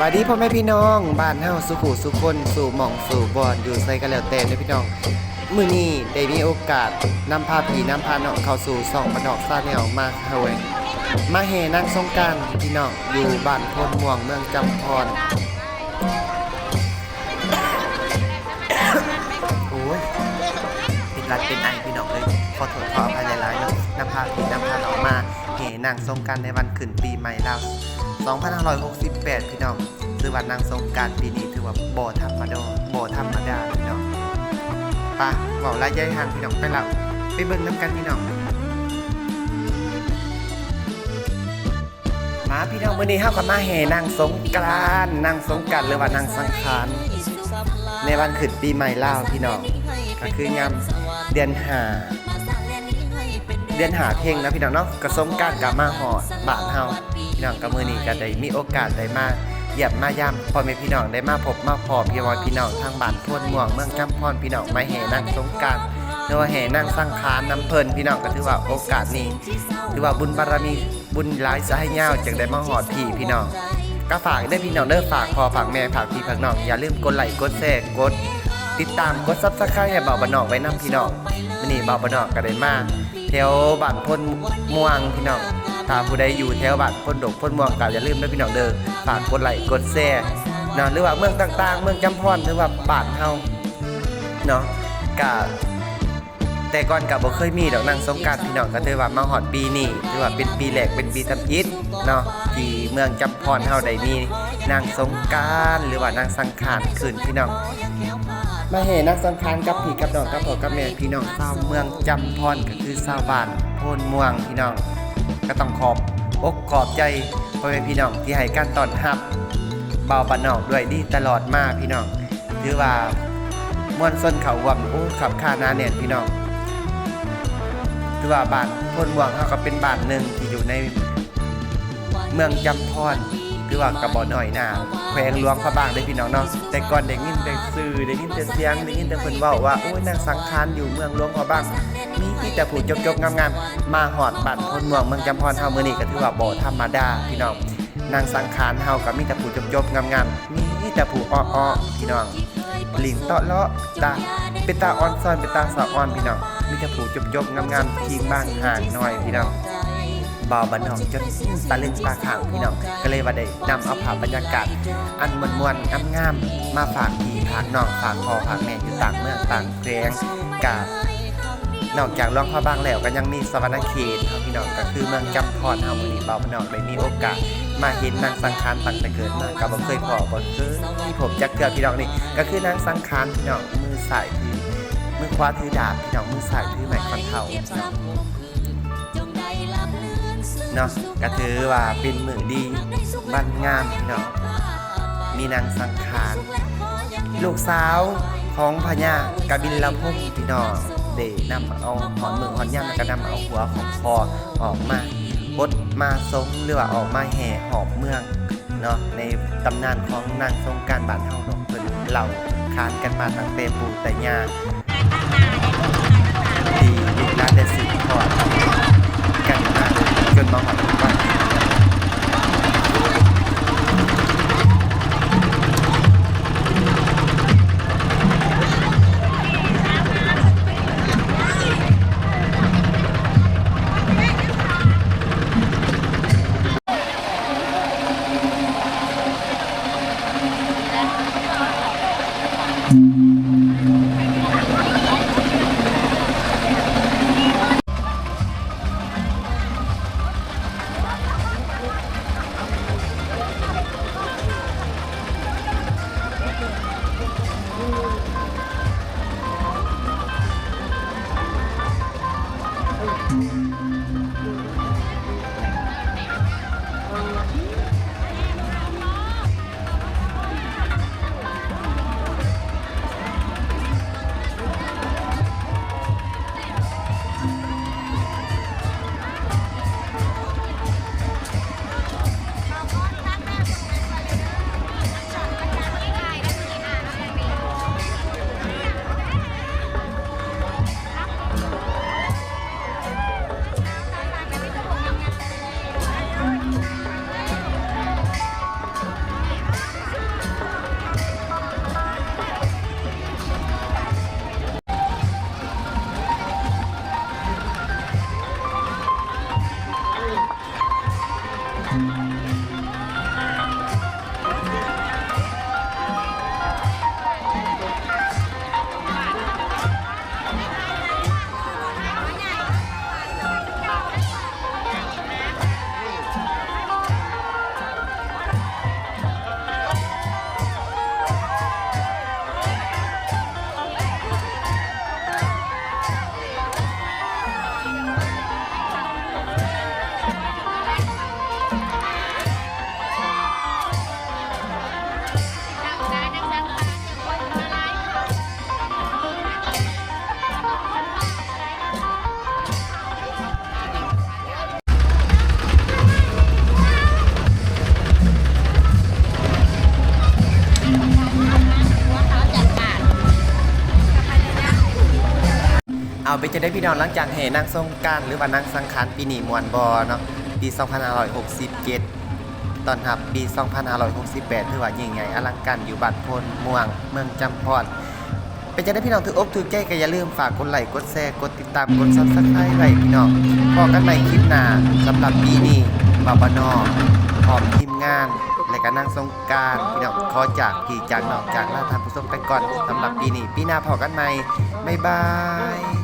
บายดีพ่อแม่พี่น้องบ้านเฮาสุขุสุคนสู่หม่องสู่บอนอยู่ใส่กันแล้วแต่เนี่ยพี่น้องมื้อนี้ได้มีโอกาสนำพาพี่นำพาน้องเข้าสู่ช่องบ้านนอกซาแนลมาเฮาเว้ยมาแห่นางสงกรานต์พี่น้องอยู่บ้านโพนม่วงเมืองจำพรโอ้ยเป็นรัดเป็นไอพี่น้องเลยขอโทษขออภัยหลายๆเนาะนำพาพี่นำพาน้องมาแห่นางสงกรานต์ในวันขึ้นปีใหม่ลาว2568พี่น้องถือว่านางสงกรานต์ปีนี้ถือว่าบ่ธรรมดาพี่น้องป่ะเว้าหลายใหญ่หันพี่น้องไปแล้วไปเบิ่งนำกันพี่น้องมาพี่น้องมื้อนี้เฮาก็มาแห่นางสงกรานต์หรือว่านางสังขารในวันขึ้นปีใหม่ลาวพี่น้องก็คือยามเดือน5เพ่งนะพี่น้องเนาะก็สงกรานต์ก็มาฮอดบ้านเฮาพี่น้องก็มื้อนี้ก็ได้มีโอกาสได้มาเยี่ยมมายามพ่อแม่พี่น้องได้มาพบมาพอพี่น้องทางบ้านโพนม่วงเมืองจำพรพี่น้องมาแห่นางสงกรานต์หรือว่าแห่นางสังขารน้ำเพิ่นพี่น้องก็ถือว่าโอกาสนี้ถือว่าบุญบารมีบุญหลายสายยาวจึงได้มาฮอดพี่น้องก็ฝากได้พี่น้องเด้อฝากพ่อฝากแม่ฝากพี่ฝากน้องอย่าลืมกดไลค์กดแชร์กดติดตามกด Subscribe ให้เบาบ้านนอกไว้นำพี่น้องมื้อนี้เบาบ้านนอกก็ได้มาแถวบ้านโพนม่วงพี่น้องถ้าผู้ใดอยู่แถวบ้านโพนดกโพนม่วงก็อย่าลืมนะพี่น้องเด้อฝากกดไลค์กดแชร์เนาะหรือว่าเมืองต่างๆเมืองจำพรหรือว่าบ้านเฮาเนาะก็แต่ก่อนก็บ่เคยมีดอกนางสงกรานต์พี่น้องก็ถือว่ามาฮอดปีนี้ถือว่าเป็นปีแรกเป็นปีทำอิฐเนาะที่เมืองจำพรเฮาได้มีนางสงกรานต์หรือว่านางสังขารขึ้นพี่น้องมาแห่นางสังขารกับพี่กับน้องกับพ่อกับแม่พี่น้องชาวเมืองจำพรก็คือชาวบ้านโพนม่วงพี่น้องก็ต้องขอบอกขอบใจพ่อแม่พี่น้องที่ให้การต้อนรับเบาบ้านนอกด้วยดีตลอดมาพี่น้องถือว่ามวลชนเขาร่วมขับค่านาแน่นพี่น้องถือว่าบ้านโพนม่วงเขาก็เป็นบ้านหนึ่งที่อยู่ในเมืองจำพรถือว่าก็บ่น้อยหน้าแขวงหลวงพระบางได้พี่น้องเนาะแต่ก่อนได้ยินแต่สื่อได้ยินแต่เสียงได้ยินแต่เพิ่นเว้าว่าโอ้ยนางสังขารอยู่เมืองหลวงพระบางมีแต่ผู้จกๆงามๆมาฮอดบ้านโพนม่วงเมืองจำพรเฮามื้อนี้ก็ถือว่าบ่ธรรมดาพี่น้องนางสังขารเฮาก็มีแต่ผู้จกๆงามๆมีแต่ผู้อ้อๆพี่น้องลิงเตาะเลาะตาเป็นตาอ่อนซ้อนเป็นตาสาวอ่อนพี่น้องมีแต่ผู้จกๆงามๆทิ้งบ้างห่างหน่อยพี่น้องบ่าวบ้านนอกจนตาเล่นตาข้างพี่น้องก็เลยว่าได้นำเอาภาพบรรยากาศอันม่วนๆงามๆมาฝากพี่ฝากน้องฝากพ่อฝากแม่อยู่ต่างเมืองต่างแขวงกะนอกจากหลวงพระบางแล้วก็ยังมีสวรรณเขตพี่น้องก็คือเมืองจำพรเฮามื้อนี้บ่าวบ้านนอกได้มีโอกาสมาเห็นนางสังขารตั้งแต่เกิดมาก็บ่เคยพอบ่เคยที่ผมจักเทื่อพี่น้องนี่ก็คือนางสังขารพี่น้องมือซ้ายถือมือขวาถือดาบพี่น้องมือซ้ายถือไม้คอนเฒ่าเนาะก็ถือว่าเป็นมื้อดีบ้านงามพี่น้องมีนางสังขารลูกสาวของพญากบิลลภพพี่น้องได้นำเอาหอนมือหอนย่ำแล้วก็นำเอาหัวของคอออกมาบดมาทรงหรือว่าออกมาแห่หอบเมืองเนาะในตำนานของนางสงกรานต์บ้านเฮาเนาะเพิ่นเล่าขานกันมาตั้งแต่ปู่แต่ย่าที่ลูกหลานได้สืบทอดกันมาจนมาฮอดปัจจุบัน เอาไปจะได้พี่น้องหลังจากแห่นางสงกรานต์หรือว่านางสังขารปีนี้มวนบอเนาะปี 2567 ตอนหับปี 2568 ถือว่ายิ่งใหญ่อลังการอยู่บ้านโพนม่วงเมืองจำพรเป็นจะได้พี่น้องถืออกถือใจก็อย่าลืมฝากกดไลค์กดแชร์กดติดตามกด Subscribe ไว้พี่น้องพอกันใหม่คลิปหน้าสำหรับปีนี้บาบานอพร้อมทีมงานและก็นางสงกรานต์พี่น้องขอจากพี่จากน้องจากลาท่านผู้ชมไปก่อนสำหรับปีนี้ปีหน้าพอกันใหม่บ๊ายบาย